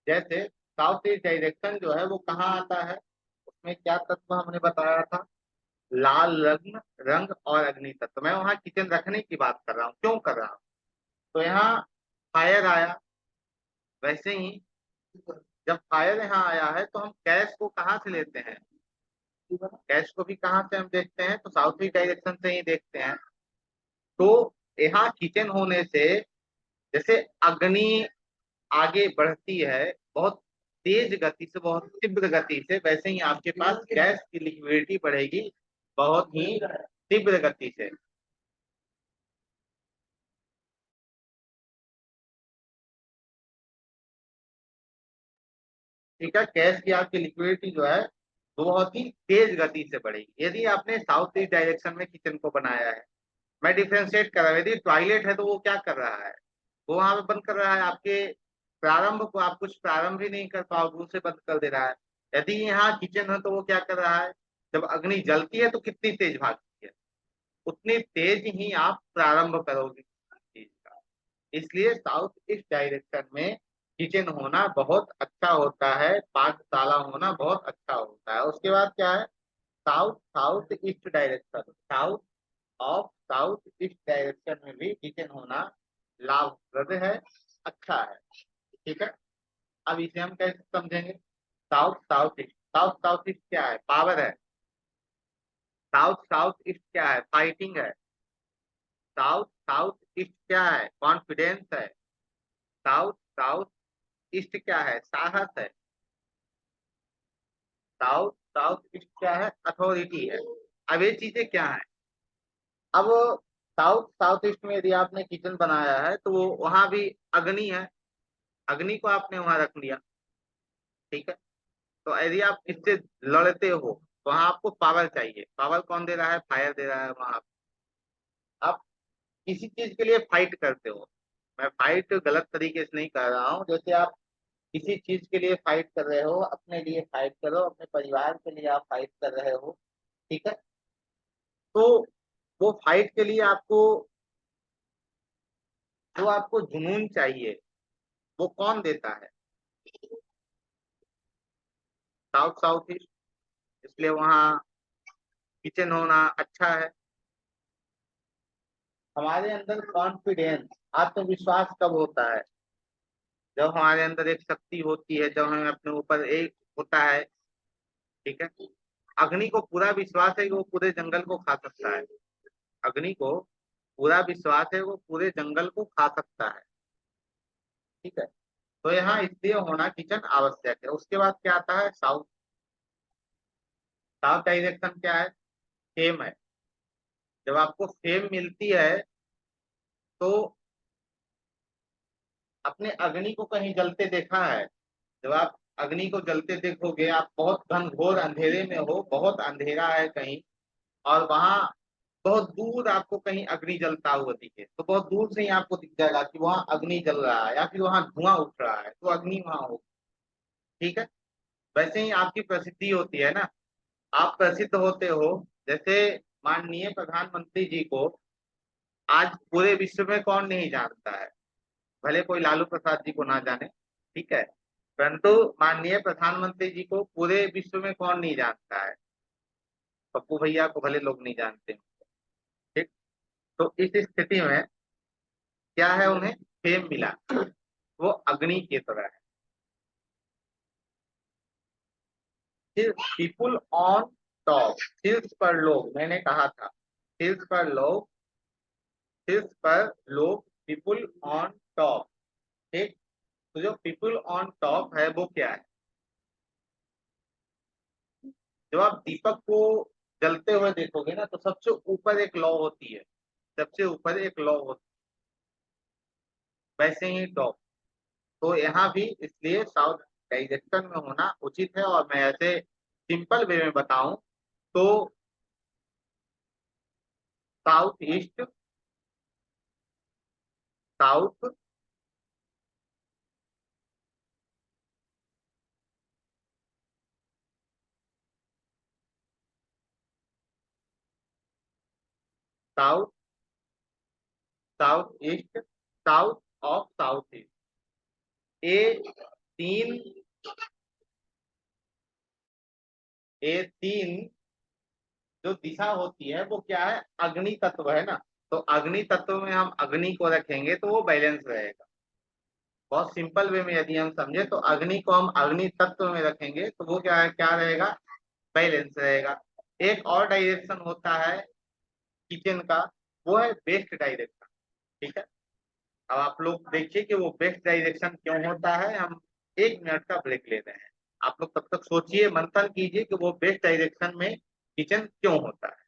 A: जैसे साउथ ईस्ट डायरेक्शन जो है वो कहाँ आता है, उसमें क्या तत्व हमने बताया था, लाल रंग, रंग और अग्नि तत्व। मैं वहां किचन रखने की बात कर रहा हूँ, क्यों कर रहा हूँ, तो यहाँ फायर आया। वैसे ही जब फायर यहाँ आया है तो हम गैस को कहाँ से लेते हैं, गैस को भी कहाँ से हम देखते हैं, तो साउथ ईस्ट डायरेक्शन से ही देखते हैं। तो यहाँ किचन होने से, जैसे अग्नि आगे बढ़ती है बहुत तेज गति से, बहुत तीव्र गति से, वैसे ही आपके पास गैस की लिक्विडिटी बढ़ेगी बहुत ही तीव्र गति से। ठीक है, गैस की आपकी लिक्विडिटी जो है वो बहुत ही तेज गति से बढ़ेगी यदि आपने साउथ ईस्ट डायरेक्शन में किचन को बनाया है। मैं डिफ्रेंशिएट कर रहा हूँ, यदि टॉयलेट है तो वो क्या कर रहा है, वो वहां पे बंद कर रहा है, आपके प्रारंभ को आप कुछ प्रारंभ ही नहीं कर पाओगे, उसे बंद कर दे रहा है। यदि यहाँ किचन है तो वो क्या कर रहा है, जब अग्नि जलती है तो कितनी तेज भागती है, उतनी तेज ही आप प्रारंभ करोगे चीज का। इसलिए साउथ ईस्ट डायरेक्शन में किचन होना बहुत अच्छा होता है, पाकशाला होना बहुत अच्छा होता है। उसके बाद क्या है, south south east direction, south of south east direction में भी किचन होना लाभप्रद है, अच्छा है। ठीक है, अब इसे हम कैसे समझेंगे। South south east, south south east क्या है, पावर है। साउथ साउथ ईस्ट क्या है, फाइटिंग है। साउथ साउथ ईस्ट क्या है, कॉन्फिडेंस है। साउथ साउथ ईस्ट क्या है, साहस है। साउथ साउथ ईस्ट क्या है, अथॉरिटी है। अब ये चीजें क्या है, अब साउथ साउथ ईस्ट में यदि आपने किचन बनाया है तो वो वहां भी अग्नि है, अग्नि को आपने वहां रख लिया। ठीक है, तो यदि आप इससे लड़ते हो तो वहां आपको पावर चाहिए। पावर कौन दे रहा है, फायर दे रहा है वहां। आप किसी चीज के लिए फाइट करते हो, मैं फाइट गलत तरीके से नहीं कर रहा हूँ, जैसे आप किसी चीज के लिए फाइट कर रहे हो, अपने लिए फाइट करो, अपने परिवार के लिए आप फाइट कर रहे हो। ठीक है, तो वो फाइट के लिए आपको जो आपको जुनून चाहिए वो कौन देता है, साउथ साउथ ईस्ट। इसलिए वहाँ किचन होना अच्छा है। हमारे अंदर कॉन्फिडेंस, आत्मविश्वास कब होता है, जब हमारे अंदर एक शक्ति होती है, जब हमें अपने ऊपर एक होता है। ठीक है, अग्नि को पूरा विश्वास है कि वो पूरे जंगल को खा सकता है। अग्नि को पूरा विश्वास है वो पूरे जंगल को खा सकता है। ठीक है, तो यहाँ इसलिए होना किचन आवश्यक है। उसके बाद क्या आता है, साउथ। साउथ डायरेक्शन क्या है, फेम है। जब आपको फेम मिलती है तो अपने अग्नि को कहीं जलते देखा है, जब आप अग्नि को जलते देखोगे, आप बहुत घनघोर अंधेरे में हो, बहुत अंधेरा है कहीं, और वहां बहुत दूर आपको कहीं अग्नि जलता हुआ दिखे, तो बहुत दूर से ही आपको दिख जाएगा कि वहां अग्नि जल रहा है या फिर वहां धुआं उठ रहा है, तो अग्नि वहां हो। ठीक है, वैसे ही आपकी प्रसिद्धि होती है ना, आप प्रसिद्ध होते हो। जैसे माननीय प्रधानमंत्री जी को आज पूरे विश्व में कौन नहीं जानता है, भले कोई लालू प्रसाद जी को ना जाने। ठीक है, परंतु माननीय प्रधानमंत्री जी को पूरे विश्व में कौन नहीं जानता है, पप्पू भैया को भले लोग नहीं जानते। ठीक, तो इस स्थिति में क्या है, उन्हें फेम मिला, वो अग्नि की तरह है। फिर पीपुल ऑन टॉप, शीर्ष पर लोग, मैंने कहा था शीर्ष पर लोग, शीर्ष पर लोग, पीपुल ऑन टॉप। ठीक, तो जो पीपुल ऑन टॉप है वो क्या है, जब आप दीपक को जलते हुए देखोगे ना तो सबसे ऊपर एक लौ होती है, सबसे ऊपर एक लौ होती है, वैसे ही टॉप। तो यहाँ भी इसलिए साउथ डायरेक्शन में होना उचित है। और मैं ऐसे सिंपल वे में बताऊं तो south east, south south, south east, south of south east, ये तीन, ये तीन जो दिशा होती है वो क्या है, अग्नि तत्व है ना। तो अग्नि तत्व में हम अग्नि को रखेंगे तो वो बैलेंस रहेगा। बहुत सिंपल वे में यदि हम समझे तो अग्नि को हम अग्नि तत्व में रखेंगे तो वो क्या है, क्या रहेगा, बैलेंस रहेगा। एक और डायरेक्शन होता है किचन का, वो है बेस्ट डायरेक्शन। ठीक है, अब आप लोग देखिए कि वो बेस्ट डायरेक्शन क्यों होता है। हम 1 मिनट का ब्रेक ले रहे हैं, आप लोग तब तक सोचिए, मंथन कीजिए कि वो बेस्ट डायरेक्शन में किचन क्यों होता है।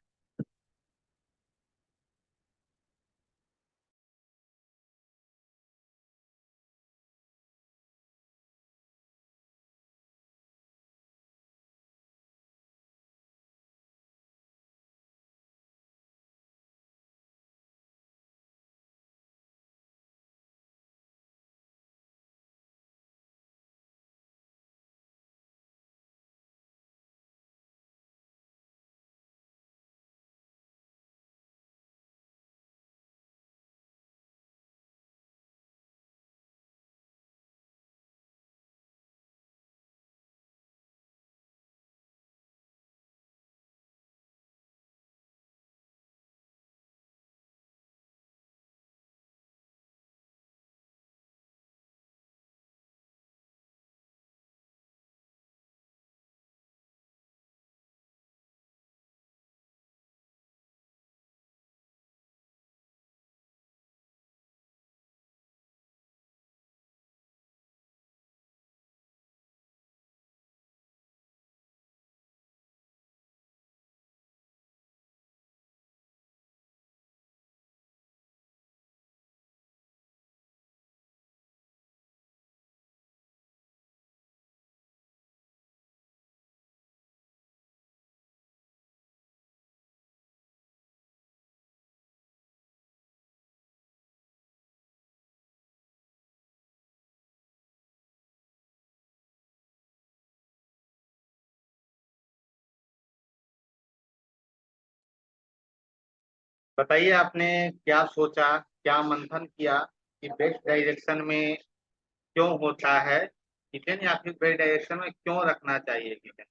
A: बताइए आपने क्या सोचा, क्या मंथन किया कि बेस्ट डायरेक्शन में क्यों होता है किचन, या फिर बेस्ट डायरेक्शन में क्यों रखना चाहिए किचन।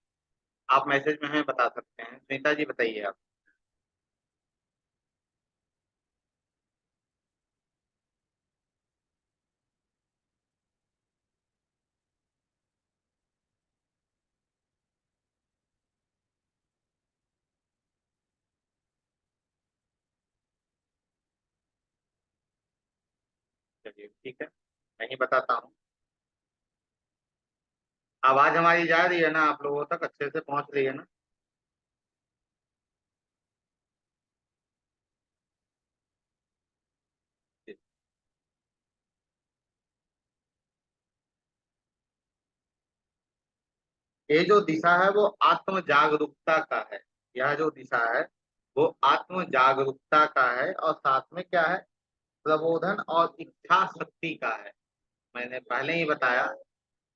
A: आप मैसेज में हमें बता सकते हैं। सुनीता जी बताइए आप। चलिए ठीक है, मैं ही बताता हूँ। आवाज हमारी जा रही है ना, आप लोगों तक अच्छे से पहुंच रही है ना। ये जो दिशा है वो आत्म जागरूकता का है। यह जो दिशा है वो आत्म जागरूकता का है, और साथ में क्या है, प्रबोधन और इच्छा शक्ति का है। मैंने पहले ही बताया,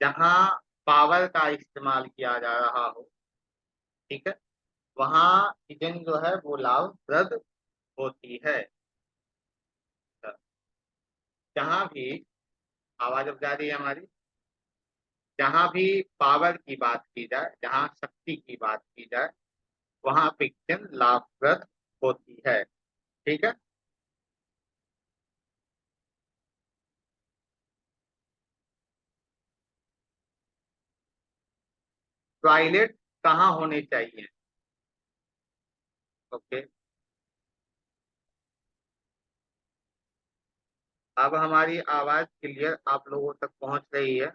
A: जहाँ पावर का इस्तेमाल किया जा रहा हो, ठीक है, वहाँ किचन जो है वो लाभप्रद होती है। जहाँ भी, आवाज अब जा रही है हमारी, जहाँ भी पावर की बात की जाए, जहाँ शक्ति की बात की जाए, वहाँ पे किचन लाभप्रद होती है। ठीक है। टॉयलेट कहाँ होने चाहिए? ओके। अब हमारी आवाज क्लियर आप लोगों तक पहुंच रही है?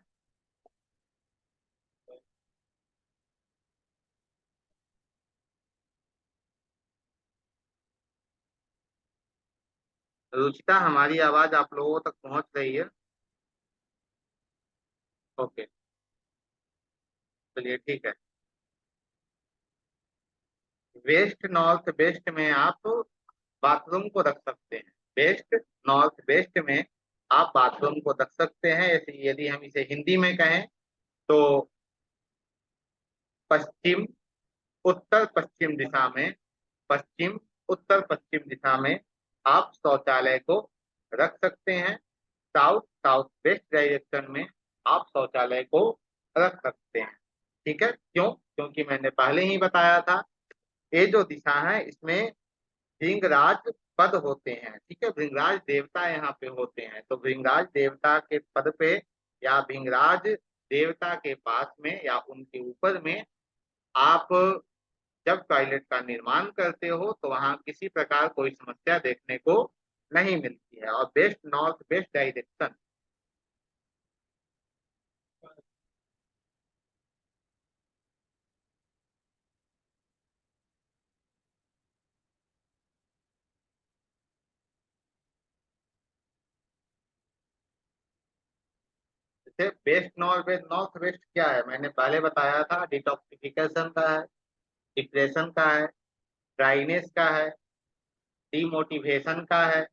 A: रुचिता, हमारी आवाज आप लोगों तक पहुंच रही है? ओके, चलिए ठीक है। वेस्ट नॉर्थ वेस्ट में आप बाथरूम को रख सकते हैं। वेस्ट नॉर्थ वेस्ट में आप बाथरूम को रख सकते हैं। ऐसे यदि हम इसे हिंदी में कहें तो पश्चिम उत्तर पश्चिम दिशा में, पश्चिम उत्तर पश्चिम दिशा में आप शौचालय को रख सकते हैं। साउथ साउथ वेस्ट डायरेक्शन में आप शौचालय को रख सकते हैं। ठीक है, क्यों? क्योंकि मैंने पहले ही बताया था, ये जो दिशा है इसमें भृंगराज पद होते हैं। ठीक है, भृंगराज देवता यहाँ पे होते हैं, तो भृंगराज देवता के पद पे या भृंगराज देवता के पास में या उनके ऊपर में आप जब टॉयलेट का निर्माण करते हो तो वहां किसी प्रकार कोई समस्या देखने को नहीं मिलती है। और बेस्ट नॉर्थ वेस्ट डायरेक्शन, जैसे best north west, north west क्या है, मैंने पहले बताया था, डिटॉक्सिफिकेशन का है, डिप्रेशन का है, ड्राइनेस का है, डिमोटिवेशन का है,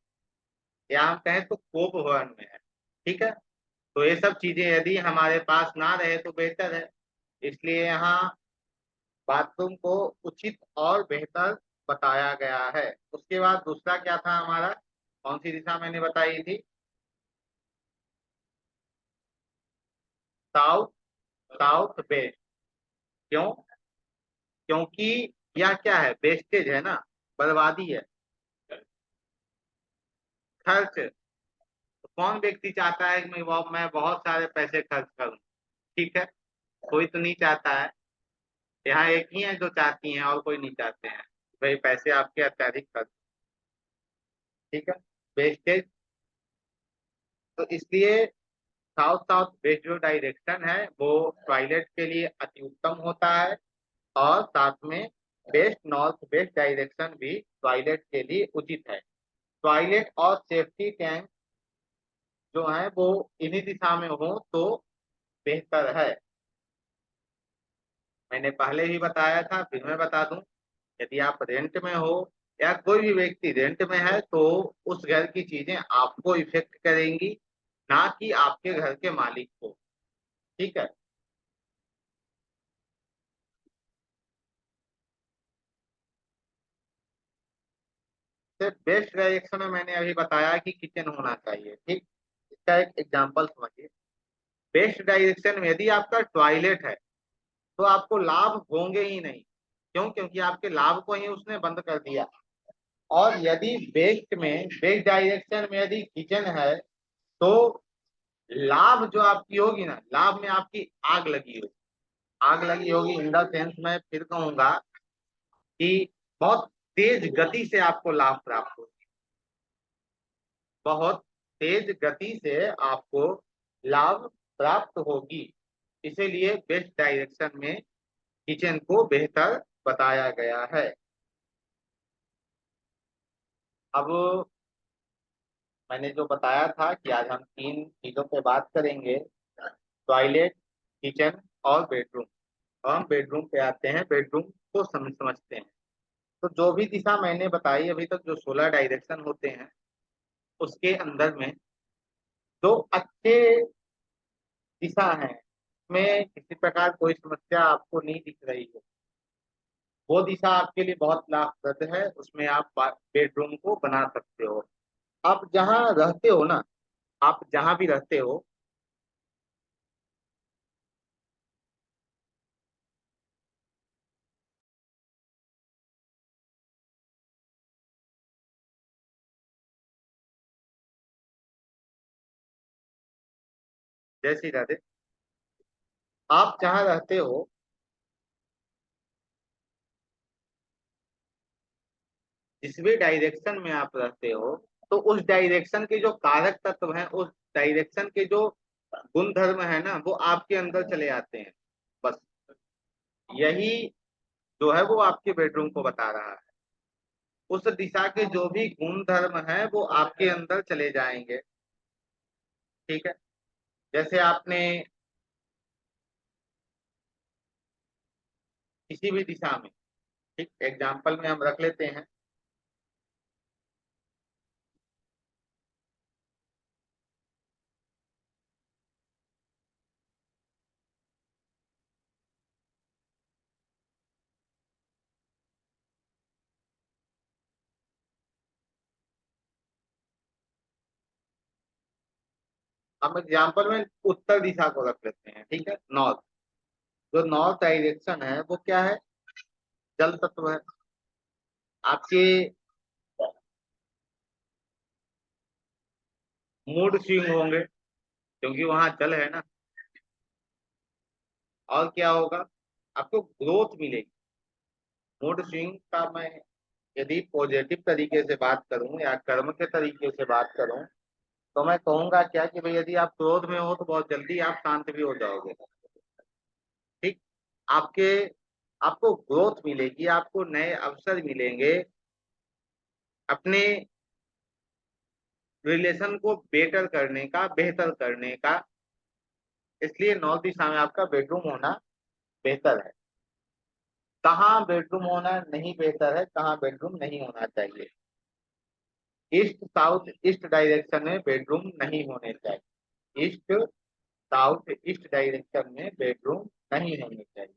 A: या हम कहें तो कोप भवन में है। ठीक है, तो ये सब चीजें यदि हमारे पास ना रहे तो बेहतर है। इसलिए यहाँ बाथरूम को उचित और बेहतर बताया गया है। उसके बाद दूसरा क्या था हमारा, कौन सी दिशा मैंने बताई थी? South south west. क्यों? क्योंकि यह क्या है, वेस्टेज है ना, बर्बादी है, खर्च। तो कौन व्यक्ति चाहता है कि मैं बहुत सारे पैसे खर्च करूं? ठीक है, कोई तो नहीं चाहता है। यहाँ एक ही है जो चाहती हैं, और कोई नहीं चाहते हैं भाई पैसे आपके अत्यधिक खर्च। ठीक है, वेस्टेज। तो इसलिए साउथ साउथ वेस्ट जो डायरेक्शन है वो टॉयलेट के लिए अति उत्तम होता है। और साथ में वेस्ट नॉर्थ वेस्ट डायरेक्शन भी टॉयलेट के लिए उचित है। टॉयलेट और सेफ्टी टैंक जो है वो इन्हीं दिशा में हो तो बेहतर है। मैंने पहले ही बताया था, फिर मैं बता दूं, यदि आप रेंट में हो या कोई भी व्यक्ति रेंट में है तो उस घर की चीजें आपको इफेक्ट करेंगी, ना कि आपके घर के मालिक को। ठीक है। जैसे बेस्ट डायरेक्शन में मैंने अभी बताया कि किचन होना चाहिए, ठीक। इसका एक एग्जांपल समझिए। बेस्ट डायरेक्शन में यदि आपका टॉयलेट है तो आपको लाभ होंगे ही नहीं। क्यों? क्योंकि आपके लाभ को ही उसने बंद कर दिया। और यदि बेस्ट डायरेक्शन में यदि किचन है तो लाभ जो आपकी होगी ना, लाभ में आपकी आग लगी होगी। आग लगी होगी इन द सेंस मैं फिर कहूंगा कि बहुत तेज गति से आपको लाभ प्राप्त होगी। बहुत तेज गति से आपको लाभ प्राप्त होगी। इसीलिए बेस्ट डायरेक्शन में किचन को बेहतर बताया गया है। अब मैंने जो बताया था कि आज हम तीन चीजों पे बात करेंगे, टॉयलेट, किचन और बेडरूम। और हम बेडरूम पे आते हैं, बेडरूम को समझते हैं। तो जो भी दिशा मैंने बताई अभी तक, जो 16 डायरेक्शन होते हैं, उसके अंदर में जो अच्छे दिशा है में किसी प्रकार कोई समस्या आपको नहीं दिख रही है, वो दिशा आपके लिए बहुत लाभप्रद है, उसमें आप बेडरूम को बना सकते हो। आप जहाँ रहते हो ना, आप जहाँ भी रहते हो, जैसी रहते, आप जहाँ रहते हो, जिस भी डायरेक्शन में आप रहते हो, तो उस डायरेक्शन के जो कारक तत्व हैं, उस डायरेक्शन के जो गुण धर्म है ना, वो आपके अंदर चले आते हैं। बस यही जो है वो आपके बेडरूम को बता रहा है। उस दिशा के जो भी गुण धर्म है वो आपके अंदर चले जाएंगे। ठीक है। जैसे आपने किसी भी दिशा में, ठीक, एग्जाम्पल में हम रख लेते हैं। हम एग्जाम्पल में उत्तर दिशा को रख लेते हैं, ठीक है, नॉर्थ। जो नॉर्थ डायरेक्शन है वो क्या है? जल तत्व है। आपके मूड स्विंग होंगे क्योंकि वहां जल है ना। और क्या होगा? आपको ग्रोथ मिलेगी। मूड स्विंग का मैं यदि पॉजिटिव तरीके से बात करूं या कर्म के तरीके से बात करूं, तो मैं कहूंगा क्या कि भाई यदि आप क्रोध में हो तो बहुत जल्दी आप शांत भी हो जाओगे। ठीक। आपके आपको ग्रोथ मिलेगी, आपको नए अवसर मिलेंगे अपने रिलेशन को बेटर करने का, बेहतर करने का। इसलिए नॉर्थ दिशा में आपका बेडरूम होना बेहतर है। कहाँ बेडरूम होना नहीं बेहतर है, कहाँ बेडरूम नहीं होना चाहिए? ईस्ट साउथ ईस्ट डायरेक्शन में बेडरूम नहीं होने चाहिए। ईस्ट साउथ ईस्ट डायरेक्शन में बेडरूम नहीं होने चाहिए।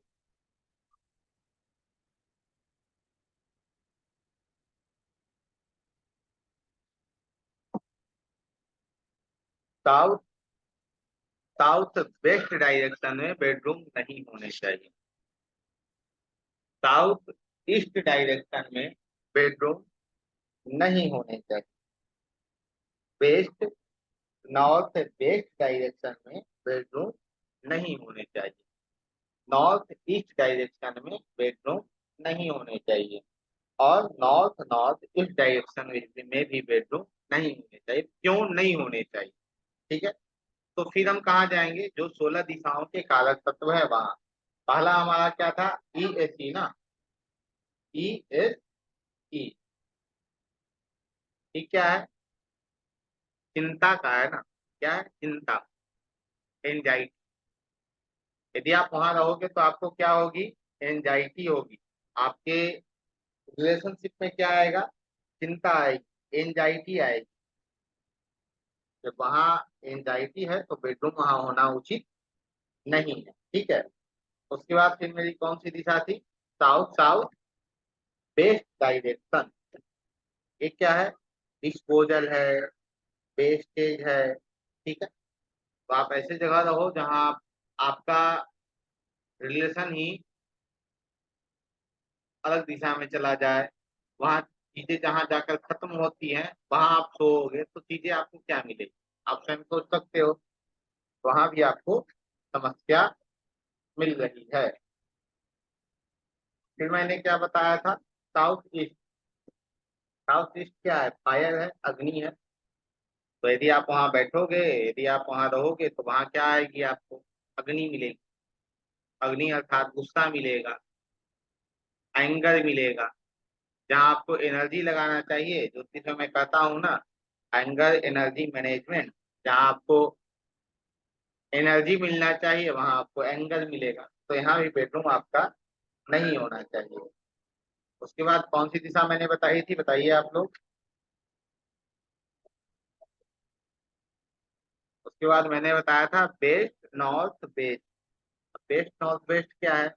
A: साउथ साउथ वेस्ट डायरेक्शन में बेडरूम नहीं होने चाहिए। साउथ ईस्ट डायरेक्शन में बेडरूम नहीं होने चाहिए। वेस्ट नॉर्थ वेस्ट डायरेक्शन में बेडरूम नहीं होने चाहिए। नॉर्थ ईस्ट डायरेक्शन में बेडरूम नहीं होने चाहिए। और नॉर्थ नॉर्थ ईस्ट डायरेक्शन में भी बेडरूम नहीं होने चाहिए। क्यों नहीं होने चाहिए? ठीक है। तो फिर हम कहाँ जाएंगे? जो 16 दिशाओं के कारक तत्व है वहां। पहला हमारा क्या था? ई एस ई ना। E S E. ठीक, क्या है? चिंता का है ना। क्या है? चिंता, एंजाइटी। यदि आप वहां रहोगे तो आपको क्या होगी? एंजाइटी होगी। आपके रिलेशनशिप में क्या आएगा? चिंता आएगी, एंजाइटी आएगी। जब वहां एंजाइटी है तो बेडरूम वहां होना उचित नहीं है। ठीक है। उसके बाद फिर मेरी कौन सी दिशा थी? South south west direction. एक क्या है, डिस्पोजल है, वेस्टेज है, ठीक है। तो आप ऐसे जगह रहो जहां आपका रिलेशन ही अलग दिशा में चला जाए, वहां चीजें जहां जाकर खत्म होती हैं वहां आप सोओगे तो चीजें आपको क्या मिलेगी, आप स्वयं सोच सकते हो। वहां भी आपको समस्या मिल रही है। फिर मैंने क्या बताया था, साउथ ईस्ट। साउथ ईस्ट क्या है, फायर है, अग्नि है। तो यदि आप वहां बैठोगे, यदि आप वहां रहोगे तो वहां क्या आएगी, आपको अग्नि मिलेगी। अग्नि अर्थात गुस्सा मिलेगा, एंगर मिलेगा। जहाँ आपको एनर्जी लगाना चाहिए, ज्योतिष में मैं कहता हूँ ना, एंगर एनर्जी मैनेजमेंट। जहाँ आपको एनर्जी मिलना चाहिए वहां आपको एंगर मिलेगा। तो यहाँ भी बेडरूम आपका नहीं होना चाहिए। उसके बाद कौन सी दिशा मैंने बताई थी, बताइए आप लोग। उसके बाद मैंने बताया था west north west. West north west क्या है,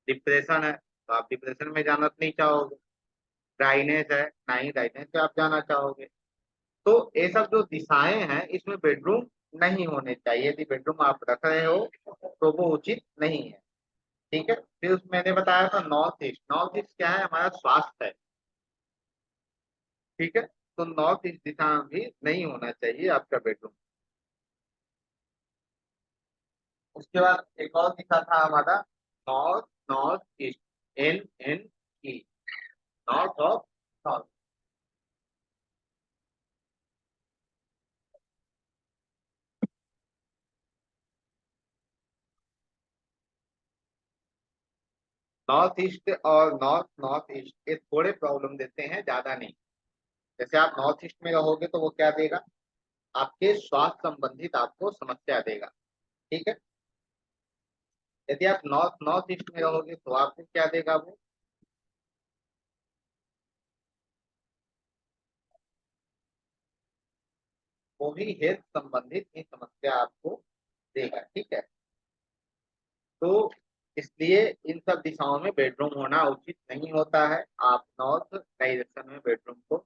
A: डिप्रेशन है, तो आप डिप्रेशन में जाना तो नहीं चाहोगे। ड्राइनेस है, ना ही ड्राइनेस पे आप जाना चाहोगे। तो ये सब जो दिशाएं हैं इसमें बेडरूम नहीं होने चाहिए। यदि बेडरूम आप रख रहे हो तो वो उचित नहीं है, ठीक है। फिर मैंने बताया था नॉर्थ ईस्ट। नॉर्थ ईस्ट क्या है, हमारा स्वास्थ्य है, ठीक है। तो नॉर्थ ईस्ट दिशा में भी नहीं होना चाहिए आपका बेडरूम। उसके बाद एक और दिशा था हमारा north north east, NNE, north of north. North east और नॉर्थ नॉर्थ ईस्ट ये थोड़े प्रॉब्लम देते हैं, ज्यादा नहीं। जैसे आप नॉर्थ ईस्ट में रहोगे तो वो क्या देगा, आपके स्वास्थ्य संबंधित आपको समस्या देगा, ठीक है। यदि आप नॉर्थ नॉर्थ ईस्ट में रहोगे तो आपको क्या देगा, वो भी हेल्थ संबंधित ही समस्या आपको देगा, ठीक है। तो इसलिए इन सब दिशाओं में बेडरूम होना उचित नहीं होता है। आप नॉर्थ डायरेक्शन में बेडरूम को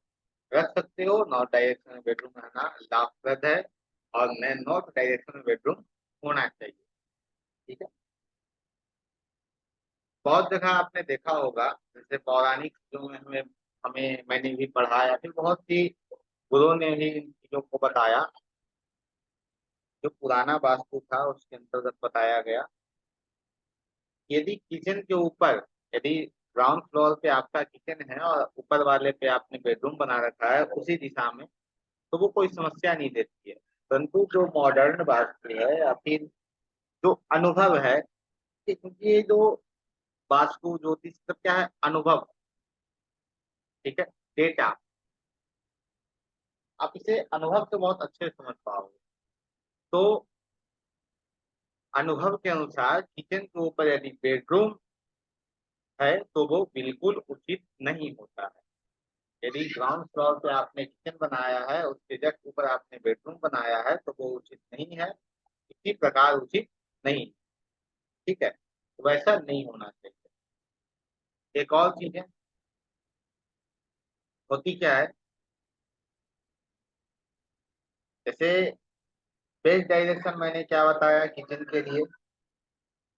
A: रख सकते हो, नॉर्थ डायरेक्शन में बेडरूम रहना लाभप्रद है। और नॉर्थ डायरेक्शन में बेडरूम होना चाहिए, ठीक है। बहुत जगह आपने देखा होगा, जैसे पौराणिक चीजों में हमें हमें मैंने भी पढ़ा या फिर बहुत सी गुरुओं ने भी इन चीजों को बताया। जो पुराना वास्तु था उसके अंतर्गत बताया गया, यदि किचन के ऊपर, यदि ग्राउंड फ्लोर पे आपका किचन है और ऊपर वाले पे आपने बेडरूम बना रखा है उसी दिशा में, तो वो कोई समस्या नहीं देती है। परंतु जो मॉडर्न वास्तु है या फिर जो अनुभव है, क्योंकि ये जो वास्तु ज्योतिष सब क्या है, अनुभव, ठीक है, डेटा। आप इसे अनुभव से बहुत अच्छे से समझ पाओगे। तो अनुभव के अनुसार किचन के ऊपर यदि बेडरूम है तो वो बिल्कुल उचित नहीं होता है। यदि ग्राउंड फ्लोर पे आपने किचन बनाया है, उसके जस्ट ऊपर आपने बेडरूम बनाया है तो वो उचित नहीं है, किसी प्रकार उचित नहीं, ठीक है। तो वैसा नहीं होना चाहिए। एक और चीज है, होती क्या है, जैसे वेस्ट डायरेक्शन मैंने क्या बताया किचन के लिए,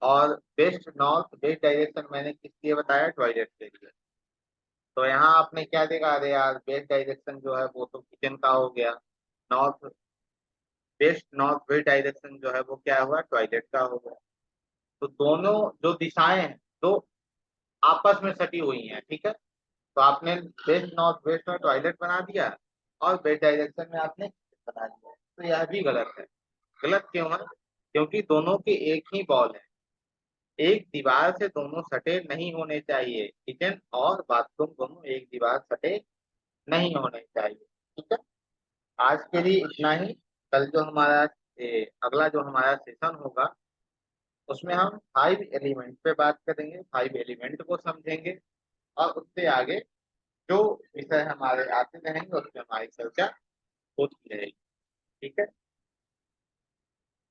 A: और वेस्ट नॉर्थ वेस्ट डायरेक्शन मैंने किस लिए बताया, टॉयलेट के लिए। तो यहाँ आपने क्या देखा, अरे यार वेस्ट डायरेक्शन जो है वो तो किचन का हो गया, north west north west direction जो है वो क्या हुआ, टॉयलेट का हो गया। तो दोनों जो दिशाएं हैं तो आपस में सटी हुई हैं, ठीक है। तो आपने वेस्ट नॉर्थ वेस्ट में टॉयलेट बना दिया और वेस्ट डायरेक्शन में आपने kitchen बना दिया, तो यह भी गलत है। गलत क्यों है, क्योंकि दोनों के एक ही बॉल है, एक दीवार से दोनों सटे नहीं होने चाहिए। किचन और बाथरूम दोनों एक दीवार सटे नहीं होने चाहिए, ठीक है। आज के लिए इतना ही। कल जो हमारा अगला जो हमारा सेशन होगा उसमें हम 5 एलिमेंट पे बात करेंगे, 5 एलिमेंट को समझेंगे। और उससे आगे जो विषय हमारे आते रहेंगे उसमें हमारी चर्चा होती रहेगी, ठीक है।